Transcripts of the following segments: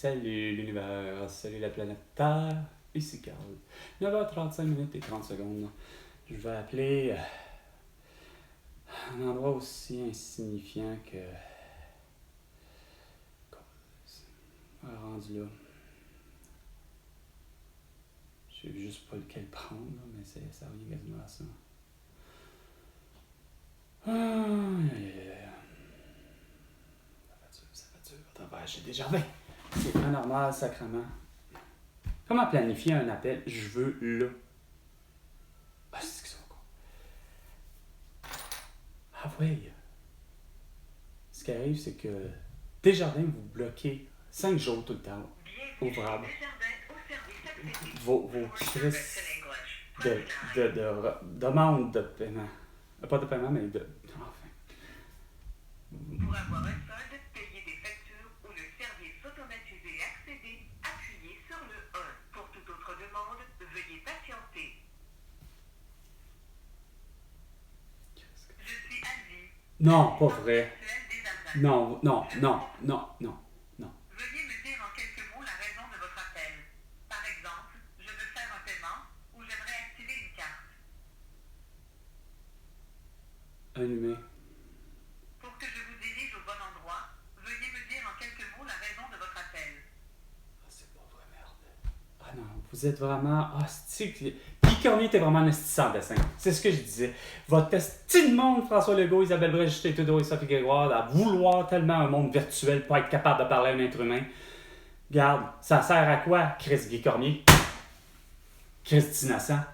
Salut l'univers, salut la planète Terre, ici Carl. 9h35 minutes et 30 secondes. Je vais appeler un endroit aussi insignifiant que... rendu là. Je sais juste pas lequel prendre, là, mais ça revient quasiment à ça. Ça fait dur. Attends, j'ai déjà bien. C'est pas normal, sacrément. Comment planifier un appel? Je veux là. Ah, c'est ce qu'ils sont con. Ah oui. Ce qui arrive, c'est que Desjardins vous bloquez 5 jours tout le temps ouvrables. Vos crises de demande de paiement. Pas de paiement, mais de... Enfin. Pour avoir un solde, payer des factures ou le service automatisé accéder, appuyez sur le 1. Pour toute autre demande, veuillez patienter. Je suis Alvi. Non, pas vrai. Non. Veuillez me dire en quelques mots la raison de votre appel. Par exemple, je veux faire un paiement ou j'aimerais activer une carte. Allumé. Pour que je vous dirige au bon endroit, veuillez me dire en quelques mots la raison de votre appel. Ah, c'est pas vrai, merde. Ah non, vous êtes vraiment... Ah, c'est que... Guy Cormier était vraiment un esti sans dessin. C'est ce que je disais. Votre esti de monde, François Legault, Isabelle Brèche, Justin Trudeau et Sophie Grégoire, à vouloir tellement un monde virtuel pour être capable de parler à un être humain. Regarde, ça sert à quoi, Chris Guy Cormier? Chris innocent.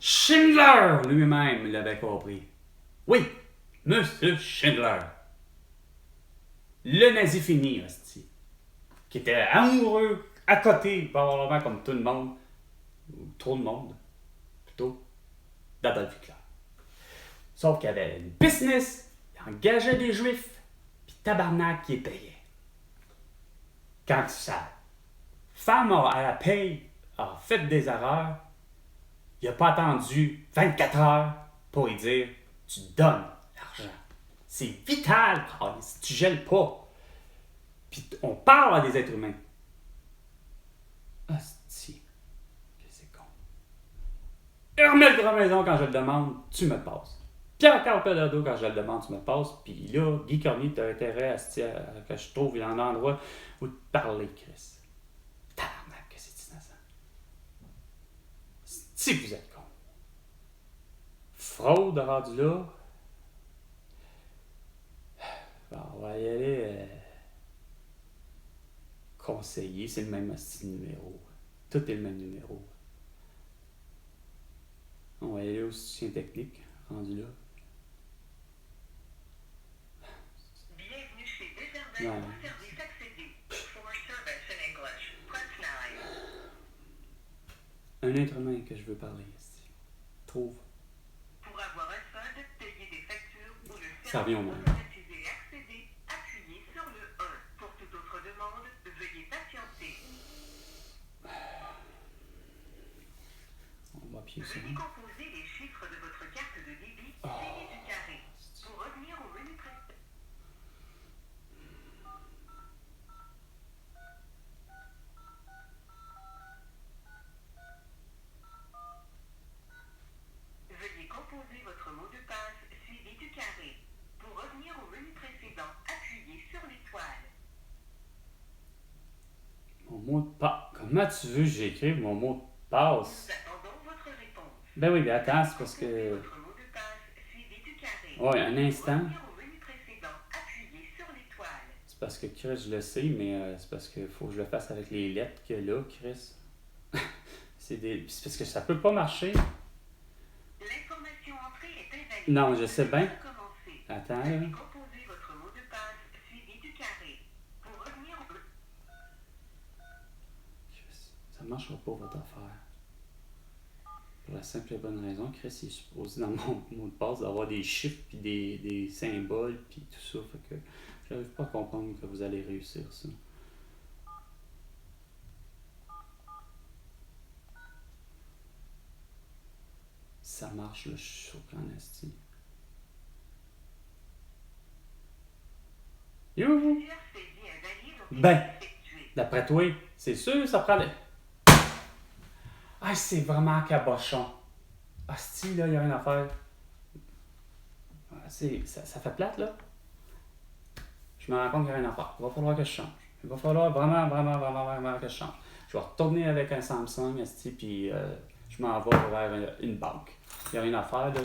Schindler lui-même l'avait compris. Oui, Monsieur Schindler. Le nazi fini, hostie. Qui était amoureux, à côté, probablement comme tout le monde, ou trop de monde, plutôt, d'Adolf Hitler. Sauf qu'il avait une business, il engageait des juifs, puis tabarnak, il payait. Quand sa femme à la paye a fait des erreurs, il n'a pas attendu 24 heures pour lui dire « Tu donnes l'argent. C'est vital, si tu gèles pas. » Puis on parle à des êtres humains. Hostie, que c'est con. Hermel Gramaison, quand je le demande, tu me le passes. Pierre-Carl Pelado, quand je le demande, tu me le passes. Puis là, Guy Cormier, tu as intérêt à que je trouve un endroit où te parler, Chris. Tabarnak, que c'est innocent. Si vous êtes con. Fraude rendu là. Bon, on va y aller. Conseiller, c'est le même numéro. Tout est le même numéro. On va y aller au soutien technique, rendu là. Bienvenue chez Desjardins Ouais. au service accédé. For service in English, press 9. Un être humain que je veux parler ici. Trouve. Pour avoir un solde, payer des factures ou le Ça revient au service même. automatisé accéder, appuyez sur le 1. Pour toute autre demande, veuillez patienter. On va appuyer ça. Veuillez composer les chiffres de votre carte de débit suivi du carré. Pour revenir au menu précédent. Veuillez composer votre mot de passe suivi du carré. Pour revenir au menu précédent, appuyez sur l'étoile. Mon mot de passe. Comment tu veux que j'écrive mon mot de passe? Nous attendons votre réponse. Ben oui, mais attends, c'est parce Composez que. votre mot de passe suivi du carré. Ouais, un Pour instant. revenir au menu précédent, appuyez sur l'étoile. C'est parce que Chris, je le sais, mais c'est parce qu'il faut que je le fasse avec les lettres qu'il y a là, Chris. C'est parce que ça peut pas marcher. L'information entrée est invalide. Non, je sais bien. Recommencer. Attends, là. Veuillez composer votre mot de passe suivi du carré. Pour revenir au Chris, ça marchera pas votre affaire. Pour la simple et bonne raison, Chris, il est supposé dans mon mot de passe d'avoir des chiffres puis des symboles puis tout ça. Fait que j'arrive pas à comprendre que vous allez réussir ça. Ça marche, là, je suis surpris en esti. Youhou! Plusieurs saisies invalides ont Ben. été effectuées. D'après toi, c'est sûr, ça prend... Ah, c'est vraiment cabochon. Ah, si, là, il y a rien à faire. Ah, ça fait plate, là. Je me rends compte qu'il n'y a rien à faire. Il va falloir que je change. Il va falloir vraiment que je change. Je vais retourner avec un Samsung, puis je m'en vais vers une banque. Il n'y a rien à faire, là.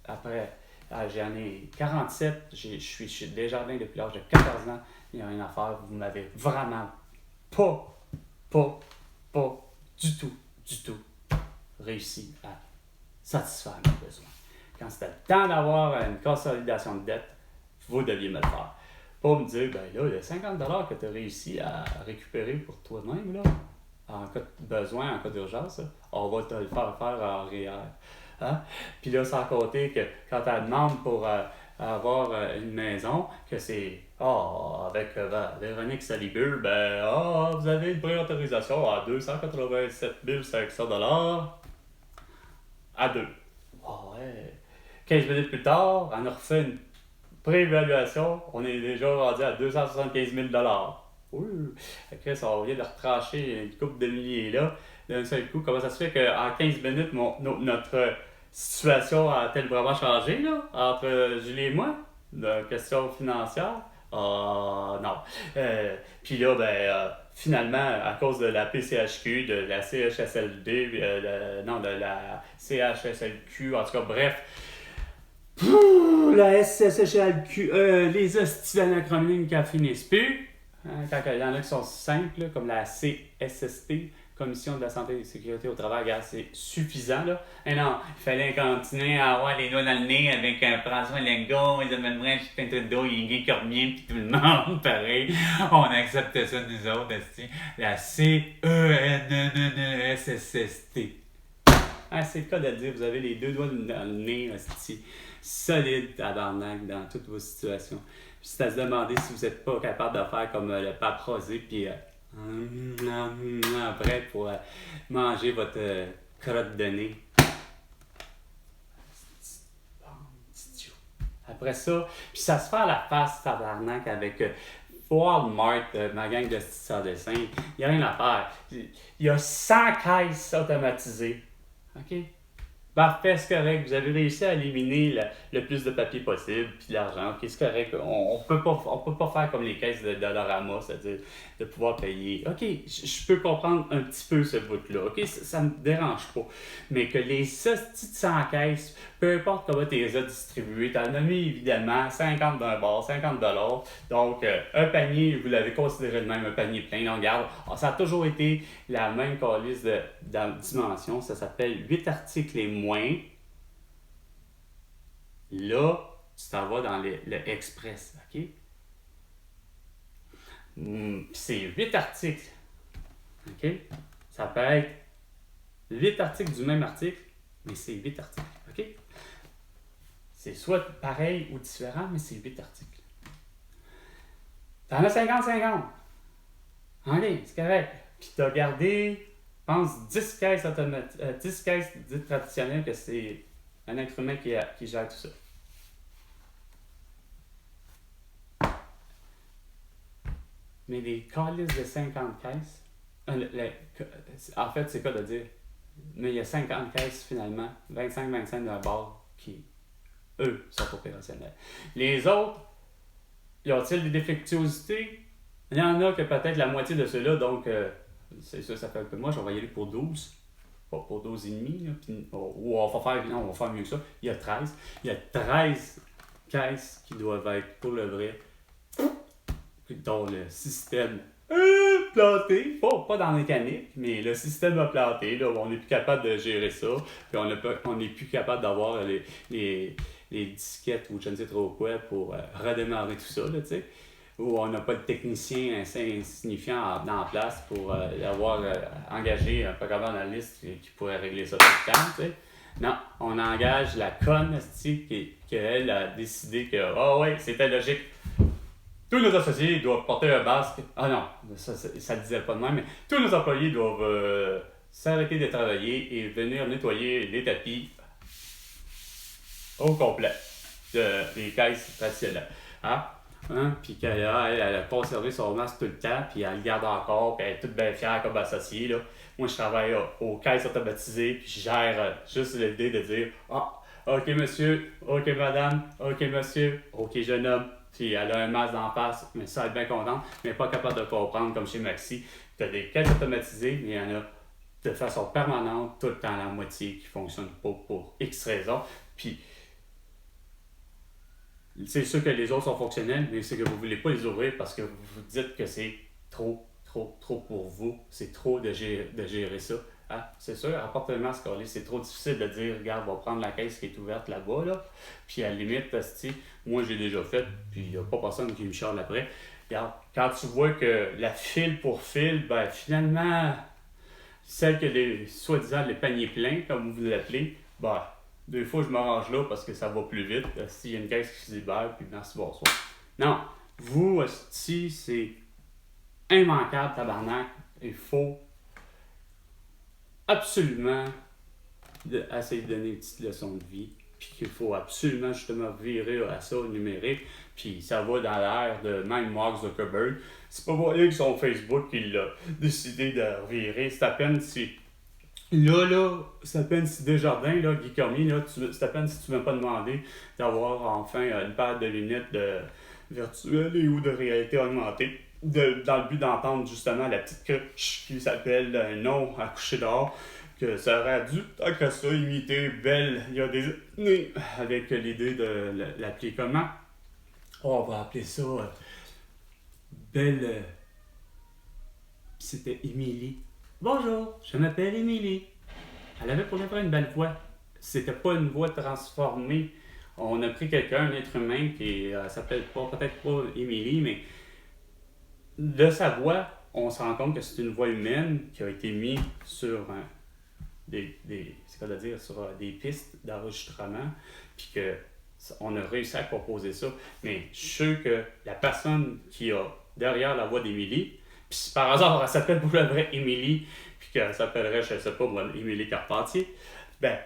Après, j'en ai 47, je suis chez Desjardins depuis l'âge de 14 ans. Il n'y a rien à faire. Vous m'avez vraiment pas du tout réussi à satisfaire mes besoins. Quand c'était le temps d'avoir une consolidation de dette, vous deviez me le faire. Pas me dire, ben là, le 50$ que tu as réussi à récupérer pour toi-même, là, en cas de besoin, en cas d'urgence, là, on va te le faire en REER. Hein? Puis là, sans compter que quand tu demandes pour avoir une maison, que c'est avec Véronique Salibur, vous avez une préautorisation à 287 500$ à deux. Ouais. 15 minutes plus tard, on a refait une préévaluation, on est déjà rendu à 275 000$. Oui. Fait que on vient de retrancher une couple de milliers là, d'un seul coup. Comment ça se fait qu'en 15 minutes, notre situation a-t-elle vraiment changé là, entre Julie et moi? De question financière? Non. Puis là, finalement, à cause de la PCHQ, de la CHSLD, de la CHSLQ, en tout cas, bref, la SCHLQ, les hosties d'anacronymes qui finissent plus. Hein, quand il y en a qui sont simples, là, comme la CSST, Commission de la Santé et de la Sécurité au Travail, c'est suffisant. Là. Et non, il fallait continuer à avoir les doigts dans le nez avec François Legault, Isabelle Brun, Justin Trudeau, Yingui Cormier, puis tout le monde, pareil. On accepte ça, nous autres, la CENSST. Ah, c'est le cas de le dire, vous avez les deux doigts dans le nez, solide tabarnak dans toutes vos situations. Puis c'est à se demander si vous n'êtes pas capable de faire comme le pape Rosé, puis après pour manger votre crotte de nez. Après ça, puis ça se fait à la face tabarnak avec Walmart, ma gang de sans dessin. Il n'y a rien à faire. Il y a 100 caisses automatisées. OK? Parfait, c'est correct. Vous avez réussi à éliminer le plus de papier possible, puis de l'argent. OK, c'est correct. On peut pas faire comme les caisses de Dollarama, c'est-à-dire de pouvoir payer. OK, je peux comprendre un petit peu ce bout-là. OK, ça me dérange pas. Mais que les hosties de 100 caisses, peu importe comment tu les as distribuées, tu en as mis évidemment 50 d'un bord, 50$. Donc, un panier, vous l'avez considéré de même un panier plein. Donc, regarde, ça a toujours été la même calice de dimension. Ça s'appelle 8 articles et moins. Là, tu t'en vas dans le Express, OK? C'est 8 articles, OK? Ça peut être 8 articles du même article, mais c'est 8 articles, OK? C'est soit pareil ou différent, mais c'est 8 articles. T'en as 50-50. OK, c'est correct. Puis t'as gardé, je pense, 10 caisses 10 caisses dites traditionnelles, que c'est un être humain qui gère tout ça. Mais des calices de 50 caisses, en fait, c'est quoi de dire? Mais il y a 50 caisses finalement, 25 d'un bord qui, eux, sont opérationnels. Les autres, y a-t-il des défectuosités? Il y en a que peut-être la moitié de ceux-là, donc c'est ça, ça fait un peu moins. Je vais y aller pour 12. Pas pour 12 et demi, ou on va faire mieux que ça. Il y a 13. Il y a 13 caisses qui doivent être pour le vrai, dont le système planté, pas dans la mécanique, mais le système a planté, là, on n'est plus capable de gérer ça, puis on n'est plus capable d'avoir les disquettes ou je ne sais trop quoi pour redémarrer tout ça, là, tu sais, où on n'a pas de technicien insignifiant en place pour avoir engagé un programme analyste qui pourrait régler ça tout le temps, tu sais. Non, on engage la conne qu'elle a décidé que, ouais, c'était logique. Tous nos associés doivent porter un masque. Ah non, ça ne disait pas de même, mais tous nos employés doivent s'arrêter de travailler et venir nettoyer les tapis au complet des caisses traditionnelles. Hein? Hein? Puis qu'elle elle a conservé son masque tout le temps, puis elle le garde encore, puis elle est toute bien fière comme associée. Là. Moi, je travaille aux caisses automatisées, puis je gère juste l'idée de dire ah, ok monsieur, ok madame, ok monsieur, ok jeune homme. Puis elle a un masque d'en face, mais ça, elle est bien contente, mais pas capable de comprendre comme chez Maxi. Tu as des caisses automatisées, mais il y en a de façon permanente, tout le temps la moitié qui ne fonctionne pas pour X raisons. Puis c'est sûr que les autres sont fonctionnels, mais c'est que vous ne voulez pas les ouvrir parce que vous vous dites que c'est trop pour vous. C'est trop de gérer ça. Hein? C'est sûr, apporte le masque, c'est trop difficile de dire, regarde, on va prendre la caisse qui est ouverte là-bas, là. Puis à la limite, moi j'ai déjà fait, puis il n'y a pas personne qui me charle après. Regarde, quand tu vois que la file pour file, ben finalement, celle que les soi-disant les paniers pleins, comme vous l'appelez, ben, des fois je m'arrange là parce que ça va plus vite. S'il y a une caisse qui se libère, puis merci, bonsoir. Non, vous, si c'est immanquable, tabarnak, il faut absolument essayer de donner une petite leçon de vie, puis qu'il faut absolument justement virer à ça au numérique, puis ça va dans l'air de même Mark Zuckerberg. C'est pas moi que son Facebook qui l'a décidé de revirer, c'est à peine si... Là, c'est à peine si Desjardins, là, Guy Cormier, là, c'est à peine si tu ne m'as pas demandé d'avoir enfin une paire de lunettes virtuelles et ou de réalité augmentée, dans le but d'entendre justement la petite cruche qui s'appelle Non à coucher dehors, que ça aurait dû, tant que ça, imiter Belle il y a des années, avec l'idée de l'appeler comment? Oh, on va appeler ça Belle. C'était Émilie. Bonjour, je m'appelle Émilie. Elle avait pour le vrai une belle voix. C'était pas une voix transformée. On a pris quelqu'un, un être humain, qui s'appelle peut-être pas Émilie, mais de sa voix, on se rend compte que c'est une voix humaine qui a été mise sur sur des pistes d'enregistrement, puis que on a réussi à composer ça. Mais je suis sûr que la personne qui a derrière la voix d'Émilie, puis si par hasard elle s'appelle pour le vrai Émilie, puis qu'elle s'appellerait, je sais pas moi, Émilie Carpentier, ben,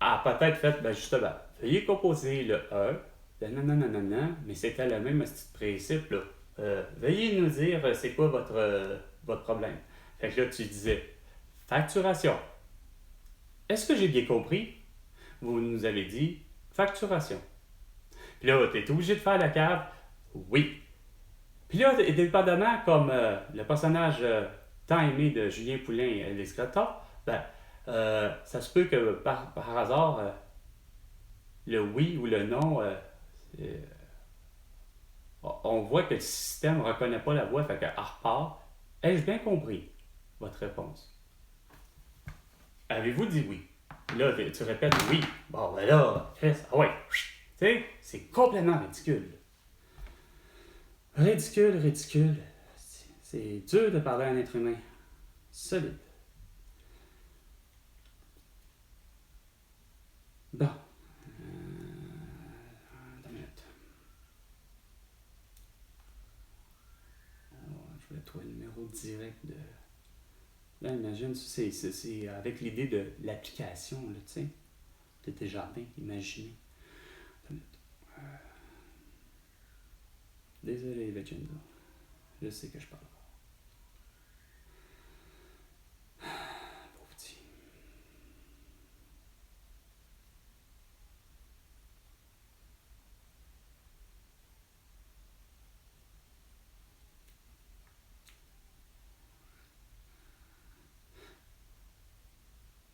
elle a peut-être fait, ben justement, veuillez composer le E, nanana, mais c'était le même petit principe, là. Veuillez nous dire c'est quoi votre problème. Fait que là, tu disais facturation. Est-ce que j'ai bien compris? Vous nous avez dit facturation. Puis là, tu es obligé de faire la cave? Oui. Puis là, dépendamment, comme le personnage tant aimé de Julien Poulin, l'Escrotta, ben, ça se peut que par hasard, le oui ou le non, on voit que le système ne reconnaît pas la voix, fait qu'elle repart. Ai-je bien compris votre réponse? Avez-vous dit oui? Là, tu répètes oui. Bon, ben là, Chris, ah ouais. Tu sais, c'est complètement ridicule. Ridicule. C'est dur de parler à un être humain. Solide. Bon. Une minute. Je voulais trouver le numéro direct de... Là, imagine, c'est avec l'idée de l'application, là, tu sais, de Desjardins, imaginez. Désolé, Legenda. Je sais que je parle pas. Pauvre petit.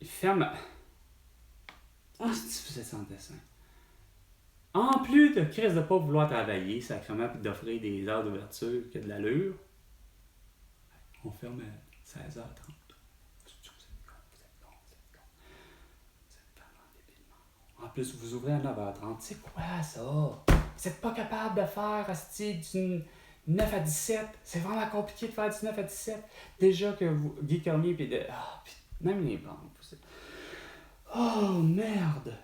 Il ferme. Ah, si vous êtes sans dessin. En plus de crise de pas vouloir travailler, sacrément, puis d'offrir des heures d'ouverture qui a de l'allure, on ferme à 16h30. Vous êtes con. En plus, vous ouvrez à 9h30. C'est quoi ça? Vous n'êtes pas capable de faire du 9 à 17. C'est vraiment compliqué de faire du 9 à 17. Déjà que vous, Guy Cormier, puis même les banques. Oh merde!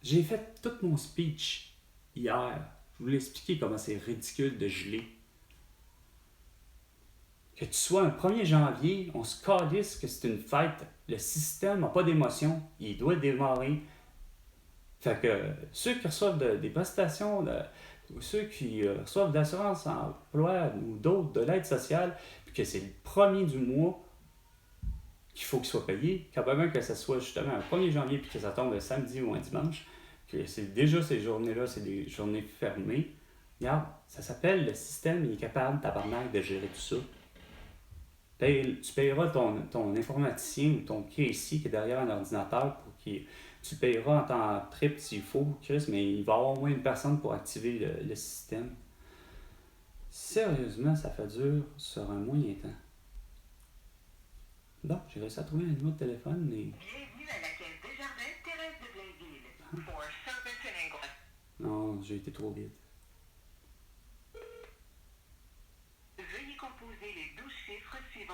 J'ai fait tout mon speech hier. Je voulais expliquer comment c'est ridicule de geler. Que tu sois un 1er janvier, on se calisse que c'est une fête. Le système n'a pas d'émotion. Il doit démarrer Fait que ceux qui reçoivent des prestations, ou ceux qui reçoivent d'assurance emploi ou d'autres, de l'aide sociale, puis que c'est le premier du mois qu'il faut qu'il soit payé, quand même que ce soit justement un 1er janvier puis que ça tombe un samedi ou un dimanche, que c'est déjà ces journées-là, c'est des journées fermées. Regarde, ça s'appelle le système, il est capable, tabarnak, de gérer tout ça. Tu payeras ton informaticien ou ton caissier qui est derrière un ordinateur pour qu'il. Tu payeras en temps triple s'il faut, Chris, mais il va y avoir au moins une personne pour activer le système. Sérieusement, ça fait dur sur un moyen temps. Bon, j'ai réussi à trouver un numéro de téléphone, mais. Bienvenue à la caisse Desjardins Thérèse de Blainville. For service in English. Non, j'ai été trop vite.